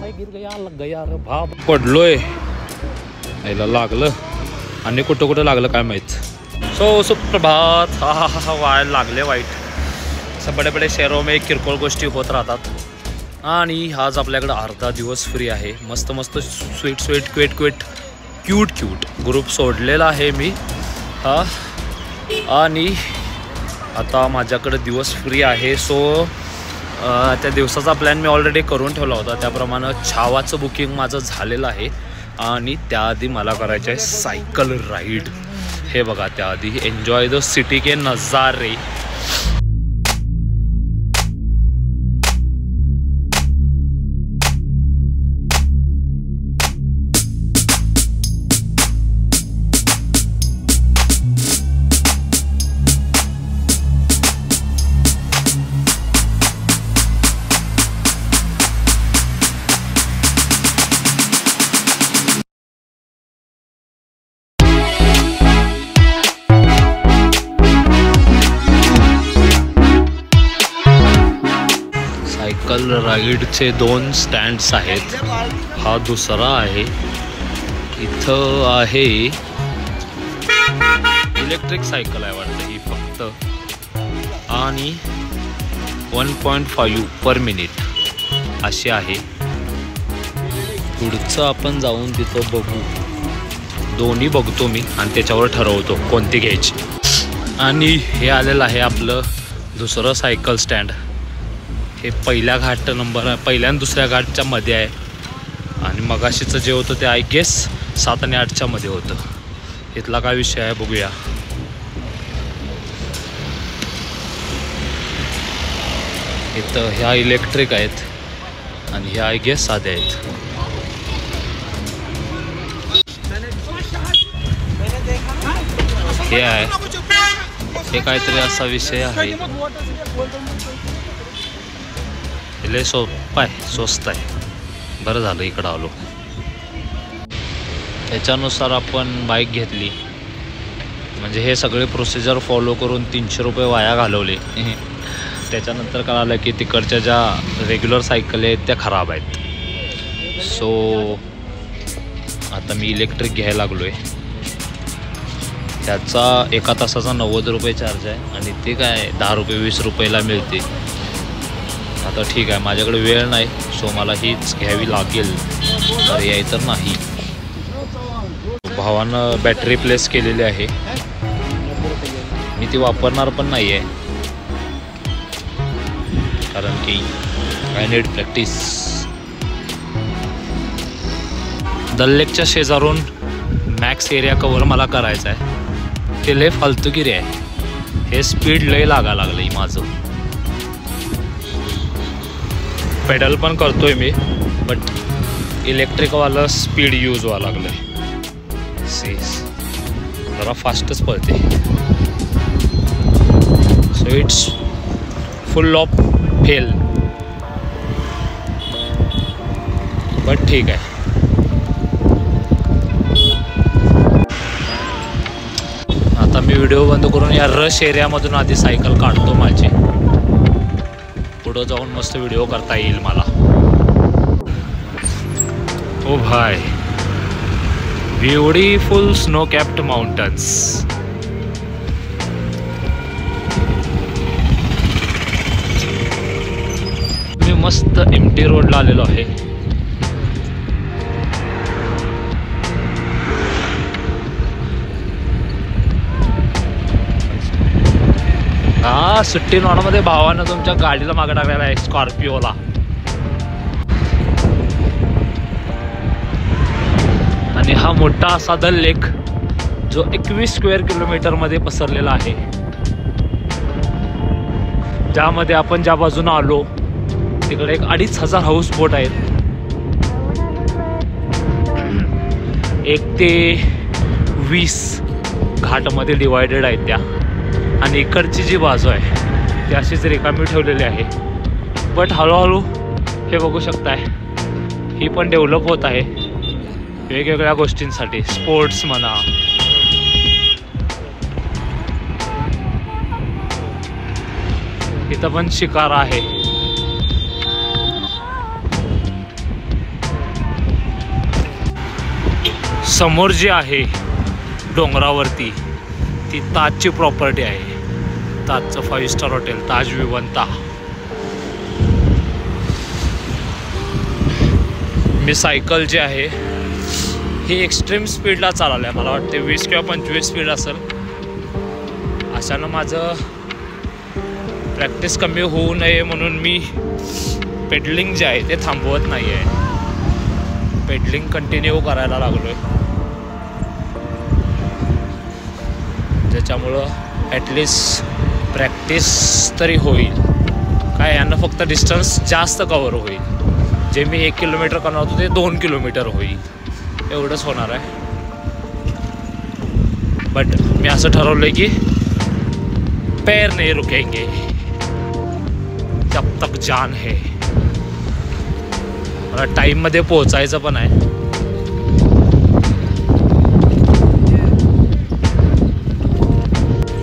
हाय गिर गया लग गया रे बाप पडलोय याला लागलं आणि कुठं कुठं लागलं काय माहित। सो सुप्रभात। हा वाय लागले वाईट असं बडे बडे शहरों में किरकोळ गोष्टी होत राहतात आणि आज आपल्याकडे अर्धा दिवस फ्री आहे। मस्त मस्त sweet sweet quit quit cute cute group सोडलेला आहे मी हा आणि आता माझ्याकडे दिवस फ्री आहे। सो त्या दिवसाचा प्लॅन मी ऑलरेडी करून ठेवला होता, त्याप्रमाणे छावाचं बुकिंग माझं झालेलं आहे आणि त्याआधी मला करायचं आहे सायकल राईड। हे बघा, त्याआधी एन्जॉय द सिटी के नजारे। सायकल राईडचे 2 स्टँड्स आहेत, हा दुसरा आहे। इथं आहे इलेक्ट्रिक सायकल आहे वाटतं ही फक्त आणि 1.5 पर मिनिट अशी आहे। पुढचं आपण जाऊन तिथं बघू, दोन्ही बघतो मी आणि त्याच्यावर ठरवतो कोणती घ्यायची। आणि हे आलेलं आहे आपलं दुसरं सायकल स्टँड। हे पहिल्या घाट नंबर पहिल्या आणि दुसऱ्या घाटच्या मध्ये आहे आणि मगाशीचं जे होतं ते आय गेस 7 आणि 8च्या मध्ये होतं। इथला काय विषय आहे बघूया। इथं ह्या इलेक्ट्रिक आहेत आणि ह्या आय गेस साध्या आहेत। हे आहे, हे काहीतरी असा विषय आहे। लय सोपं आहे, स्वस्त आहे, बरं झालं इकडं आलो। त्याच्यानुसार आपण बाईक घेतली, म्हणजे हे सगळे प्रोसिजर फॉलो करून 300 रुपये वाया घालवले। त्याच्यानंतर कळालं की तिकडच्या ज्या रेग्युलर सायकल आहेत त्या खराब आहेत। सो आता मी इलेक्ट्रिक घ्यायला लागलो आहे। त्याचा 1 तासाचा 90 रुपये चार्ज आहे आणि ते काय 10 रुपये 20 रुपयाला मिळते। आता ठीक आहे, माझ्याकडे वेळ नाही, सो मला हीच घ्यावी लागेल, तर याय तर नाही। भावानं बॅटरी प्लेस केलेली आहे, मी ती वापरणार पण नाही आहे कारण की आय नीड प्रॅक्टिस। दल लेकच्या शेजारून मॅक्स एरिया कव्हर मला करायचा आहे। ते लय फालतूगिरी आहे, हे स्पीड लय लागायला लागलं माझं। पेडल पण करतोय मी, बट इलेक्ट्रिकवाला स्पीड यूज व्हायला लागलं सीस, जरा फास्टच पळते। So it's full of fail, but ठीक आहे। आता मी व्हिडिओ बंद करून या रश एरियामधून आधी सायकल काढतो माझी, पुढं जाऊन मस्त व्हिडिओ करता येईल मला। ओ भाई, ब्युटिफुल स्नो कॅप्ड माउंटन्स। मी मस्त एमटी रोडला आलेलो आहे। हा सुट्टी नॉनमध्ये भावानं तुमच्या गाडीला मागे टाकलेला आहे, स्कॉर्पिओला। आणि हा मोठा असा दल लेक जो 21 स्क्वेअर किलोमीटरमध्ये पसरलेला आहे, ज्यामध्ये आपण ज्या बाजूने आलो तिकडे एक 2500 हाऊस बोट आहेत। 1 ते 20 घाटमध्ये डिवायडेड आहेत त्या, आणि इकडची जी बाजू आहे ती अशीच रिकामी ठेवलेली आहे। बट हळूहळू हे बघू शकताय, ही पण डेव्हलप होत आहे वेगवेगळ्या गोष्टींसाठी, स्पोर्ट्स म्हणा, इथं पण शिकार आहे। समोर जी आहे डोंगरावरती ती ताजची प्रॉपर्टी आहे. ताजचं 5 स्टार हॉटेल ताज विवंता. मी सायकल जी आहे ही एक्स्ट्रीम स्पीडला चालवलं आहे. मला वाटते 20 किंवा 25 स्पीड असेल. अशानं माझं प्रॅक्टिस कमी होऊ नये म्हणून मी पेडलिंग जे आहे ते थांबवत नाही आहे. पेडलिंग कंटिन्यू करायला लागलो आहे, ज्याच्यामुळं ॲटलिस्ट प्रॅक्टिस तरी होईल. काय यांना फक्त डिस्टन्स जास्त कवर होईल. जे मी 1 किलोमीटर करणार होतो ते 2 किलोमीटर होईल, एवढंच होणार आहे. बट मी असं ठरवलं आहे की पैर नहीं रुकेंगे जब तक जान है. मला टाईममध्ये पोहोचायचं पण आहे.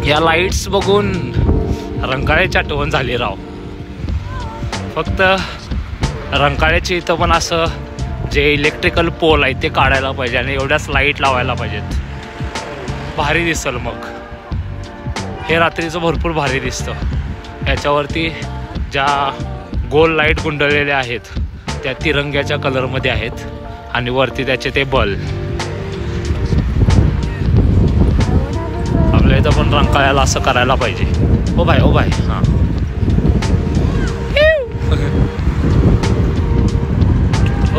या लाईट्स बघून रंकाळ्याची आठवण झाली राव. फक्त रंकाळ्याची इथं पण असं जे इलेक्ट्रिकल पोल आहे ते काढायला पाहिजे आणि एवढ्याच लाईट लावायला पाहिजेत. भारी दिसल मग. हे रात्रीचं भरपूर भारी दिसतं. ह्याच्यावरती ज्या गोल लाईट गुंडळलेल्या आहेत त्या तिरंग्याच्या कलरमध्ये आहेत आणि वरती त्याचे ते बल्ब. आपल्या इथं पण रंकाळ्याला असं करायला पाहिजे. ओ भाई हां.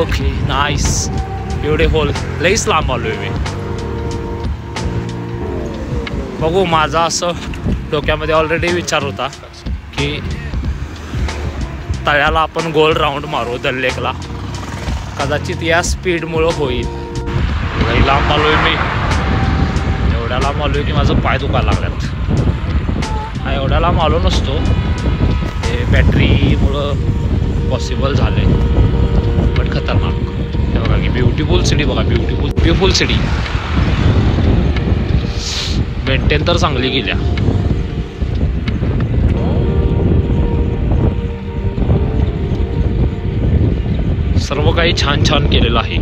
Okay nice. ब्युटिफुल. लईच लांब आलो आहे मी. बघू, माझा असं डोक्यामध्ये ऑलरेडी विचार होता की तळ्याला आपण गोल राऊंड मारू दल लेकला. कदाचित या स्पीडमुळं होईल. लई लांब आलो आहे मी. एवढ्या लांब आलो आहे की माझं पाय दुखायला लागल्यात. हा एवढ्या लांब आलो नसतो, हे बॅटरीमुळं पॉसिबल झालं आहे. बट खतरनाक. हे बघा की ब्युटिफुल सिटी. बघा ब्युटिफुल सिटी. मेंटेन तर चांगली गेल्या. सर्व काही छान छान केलेलं आहे.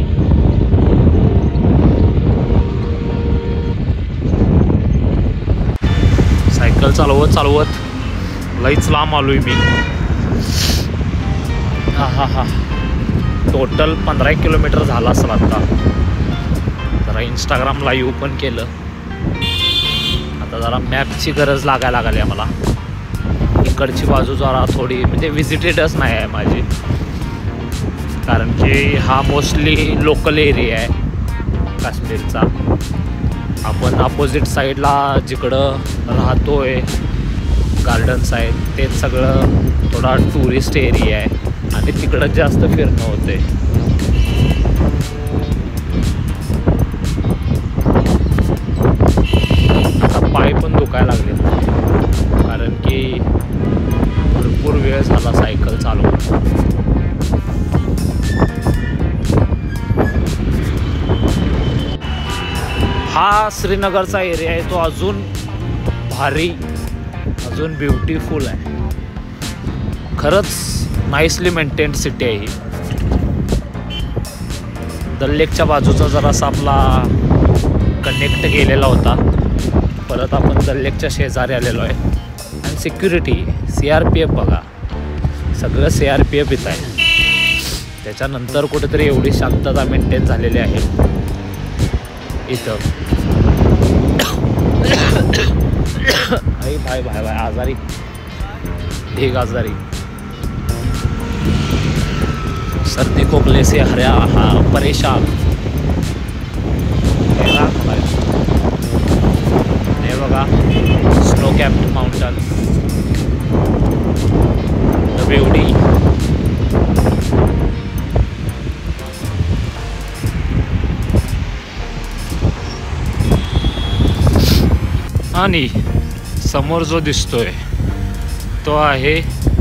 सायकल चालवत लईच लांब आलोय मी. हा टोटल 15 किलोमीटर झाला असेल आता. जरा इंस्टाग्राम लाईव्ह पण केलं. आता जरा मॅपची गरज लागायला लागली मला. इकडची बाजू जरा थोडी म्हणजे व्हिजिटेडच नाही आहे माझी, कारण की हा मोस्टली लोकल एरिया आहे काश्मीरचा. आपण अपोजिट साईडला जिकडं राहतोय गार्डन्स आहेत ते सगळं थोडा टुरिस्ट एरिया आहे आणि तिकडं जास्त फिरणं होते. आता पाय पण दुखायला लागले कारण की भरपूर वेळ झाला सायकल चालवून. हा श्रीनगरचा एरिया आहे तो अजून भारी, अजून ब्युटिफुल आहे. खरंच नाईसली मेंटेन्ड सिटी आहे ही. दल लेकच्या बाजूचा जरासा आपला कनेक्ट गेलेला होता. परत आपण दल लेकच्या शेजारी आलेलो आहे. आणि सिक्युरिटी CRPF बघा, सगळं CRPF इथं आहे. त्याच्यानंतर कुठेतरी एवढी शांतता मेंटेन झालेली आहे इथं. भाई आजारी, ढीग आजारी. सर्दी खोकले से हरा परेशान. हे बघा स्नो कॅप्ड माउंटन बेवडी. आणि समोर जो दिसतोय तो आहे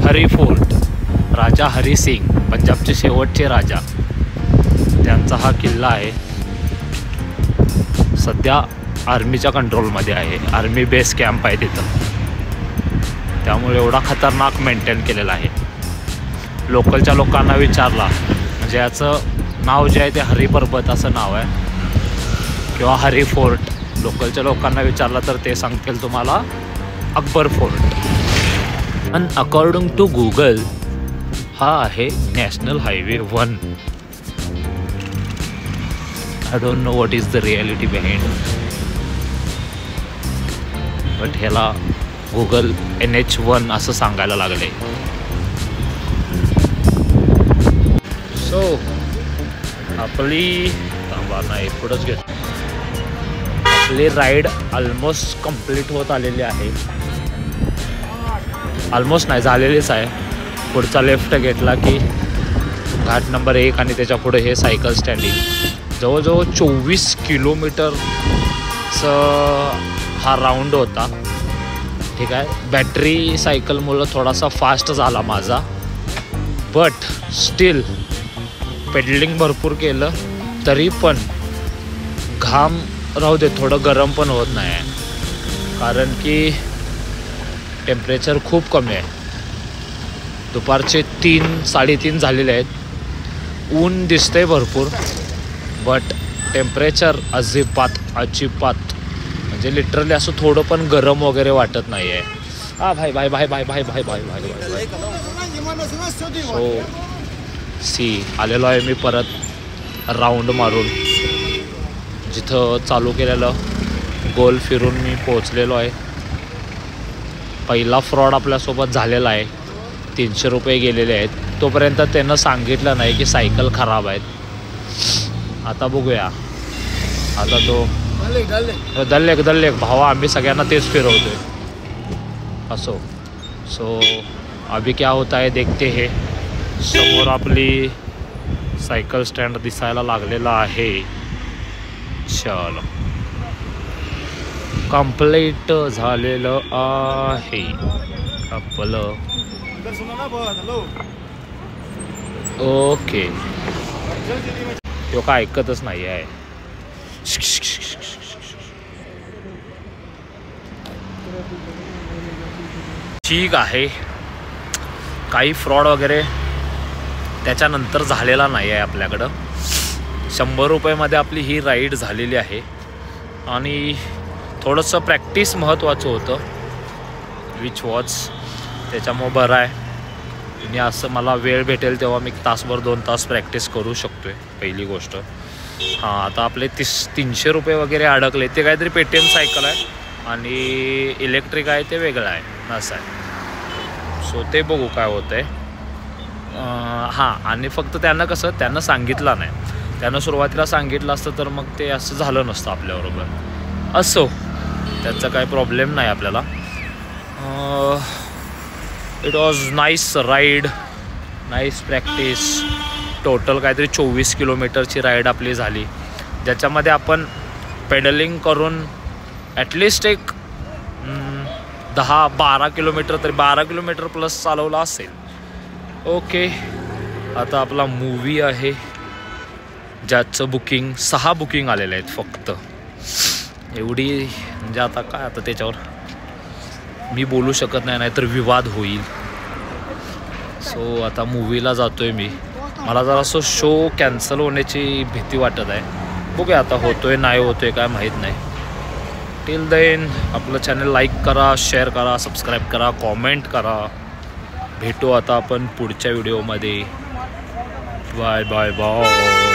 हरी फोर्ट. राजा हरी सिंग, पंजाबचे शेवटचे राजा, त्यांचा हा किल्ला आहे. सध्या आर्मीच्या कंट्रोलमध्ये आहे. आर्मी बेस कॅम्प आहे तिथं. त्यामुळे एवढा खतरनाक मेंटेन केलेला आहे. लोकलच्या लोकांना विचारला म्हणजे याचं नाव जे आहे ते हरी पर्वत असं नाव आहे. किंवा हरी फोर्ट. लोकलच्या लोकांना विचारलं तर ते सांगतील तुम्हाला अकबर फोर्ट. आणि अकॉर्डिंग टू गुगल हा आहे national highway 1. I don't know what is the reality behind, but ह्याला गुगल NH1 असं सांगायला लागले. सो आपली नाही पुढंच घेत. आपली राईड ऑलमोस्ट कंप्लीट होत आलेली आहे. ऑलमोस्ट नाही झालेलीच आहे. पुढचा लेफ्ट घेतला की घाट नंबर 1 आणि त्याच्या पुढे हे सायकल स्टँडिंग. जवळजवळ 24 किलोमीटरचं हा राऊंड होता. ठीक आहे. बॅटरी सायकलमुळं थोडासा फास्ट झाला माझा, बट स्टील पेडलिंग भरपूर केलं तरी पण घाम राहू दे, थोडं गरम पण होत नाही आहे. कारण की टेम्परेचर खूप कमी आहे. दुपारचे 3-3:30 झालेले आहेत. ऊन दिसतंय भरपूर, बट टेम्परेचर अजिबात म्हणजे लिटरली असं थोडं पण गरम वगैरे वाटत नाही आहे. हा भाई भाई भाई भाई भाई भाई भाई भाई भाई सो सी आलेलो आहे मी परत राऊंड मारून. जिथं चालू केलेलं गोल फिरून मी पोहोचलेलो आहे. पहिला फ्रॉड आपल्यासोबत झालेला आहे. 300 रुपये गेलेले आहेत. तोपर्यंत त्यांना सांगितलं नाही की सायकल खराब आहेत. आता बघूया. आता तो दल्लेक भावा, आम्ही सगळ्यांना तेच फिरवतोय असो. सो अभी क्या होता है देखते है. समोर आपली सायकल स्टँड दिसायला लागलेला आहे. चलो कंप्लीट झालेलं आहे आपलं. ओके. तो काय ऐकतच नाही आहे. ठीक आहे. काही फ्रॉड वगैरे त्याच्यानंतर झालेला नाही आहे आपल्याकडं. 100 रुपयामध्ये आपली ही राईड झालेली आहे. आणि थोडंसं प्रॅक्टिस महत्त्वाचं होतं, विच वॉच त्याच्यामुळं बरं आहे. आणि असं मला वेळ भेटेल तेव्हा मी तासभर 2 तास प्रॅक्टिस करू शकतो आहे. पहिली गोष्ट. हां, आता आपले 300 रुपये वगैरे अडकले. ते काहीतरी पेटीएम सायकल आहे आणि इलेक्ट्रिक आहे, ते वेगळं आहे असं आहे. सो ते बघू काय होतं आहे. हां, आणि फक्त त्यांना सांगितलं नाही. त्यानं सुरुवातीला सांगितलं असतं तर मग ते असं झालं नसतं आपल्याबरोबर. असो, त्याचा काही प्रॉब्लेम नाही आपल्याला. It was nice ride, nice practice. Total काहीतरी 24 किलोमीटरची राईड आपली झाली, ज्याच्यामध्ये आपण पेडलिंग करून ॲटलिस्ट एक 10-12 किलोमीटर तरी 12 किलोमीटर प्लस चालवला असेल. ओके. आता आपला मूवी आहे ज्याचं बुकिंग 6 बुकिंग आलेले आहेत फक्त. एवढी म्हणजे आता काय, आता त्याच्यावर मी बोलू शकत नाही, नाहीतर विवाद होईल. सो आता मूवीला जातो आहे मी. मला जरासं शो कॅन्सल होण्याची भीती वाटत आहे. बघूया आता होतोय नाही होतोय काय माहीत नाही. टिल देन आपलं चॅनल लाईक करा, शेअर करा, सबस्क्राईब करा, कॉमेंट करा. भेटू आता आपण पुढच्या व्हिडिओमध्ये. Bye bye bye.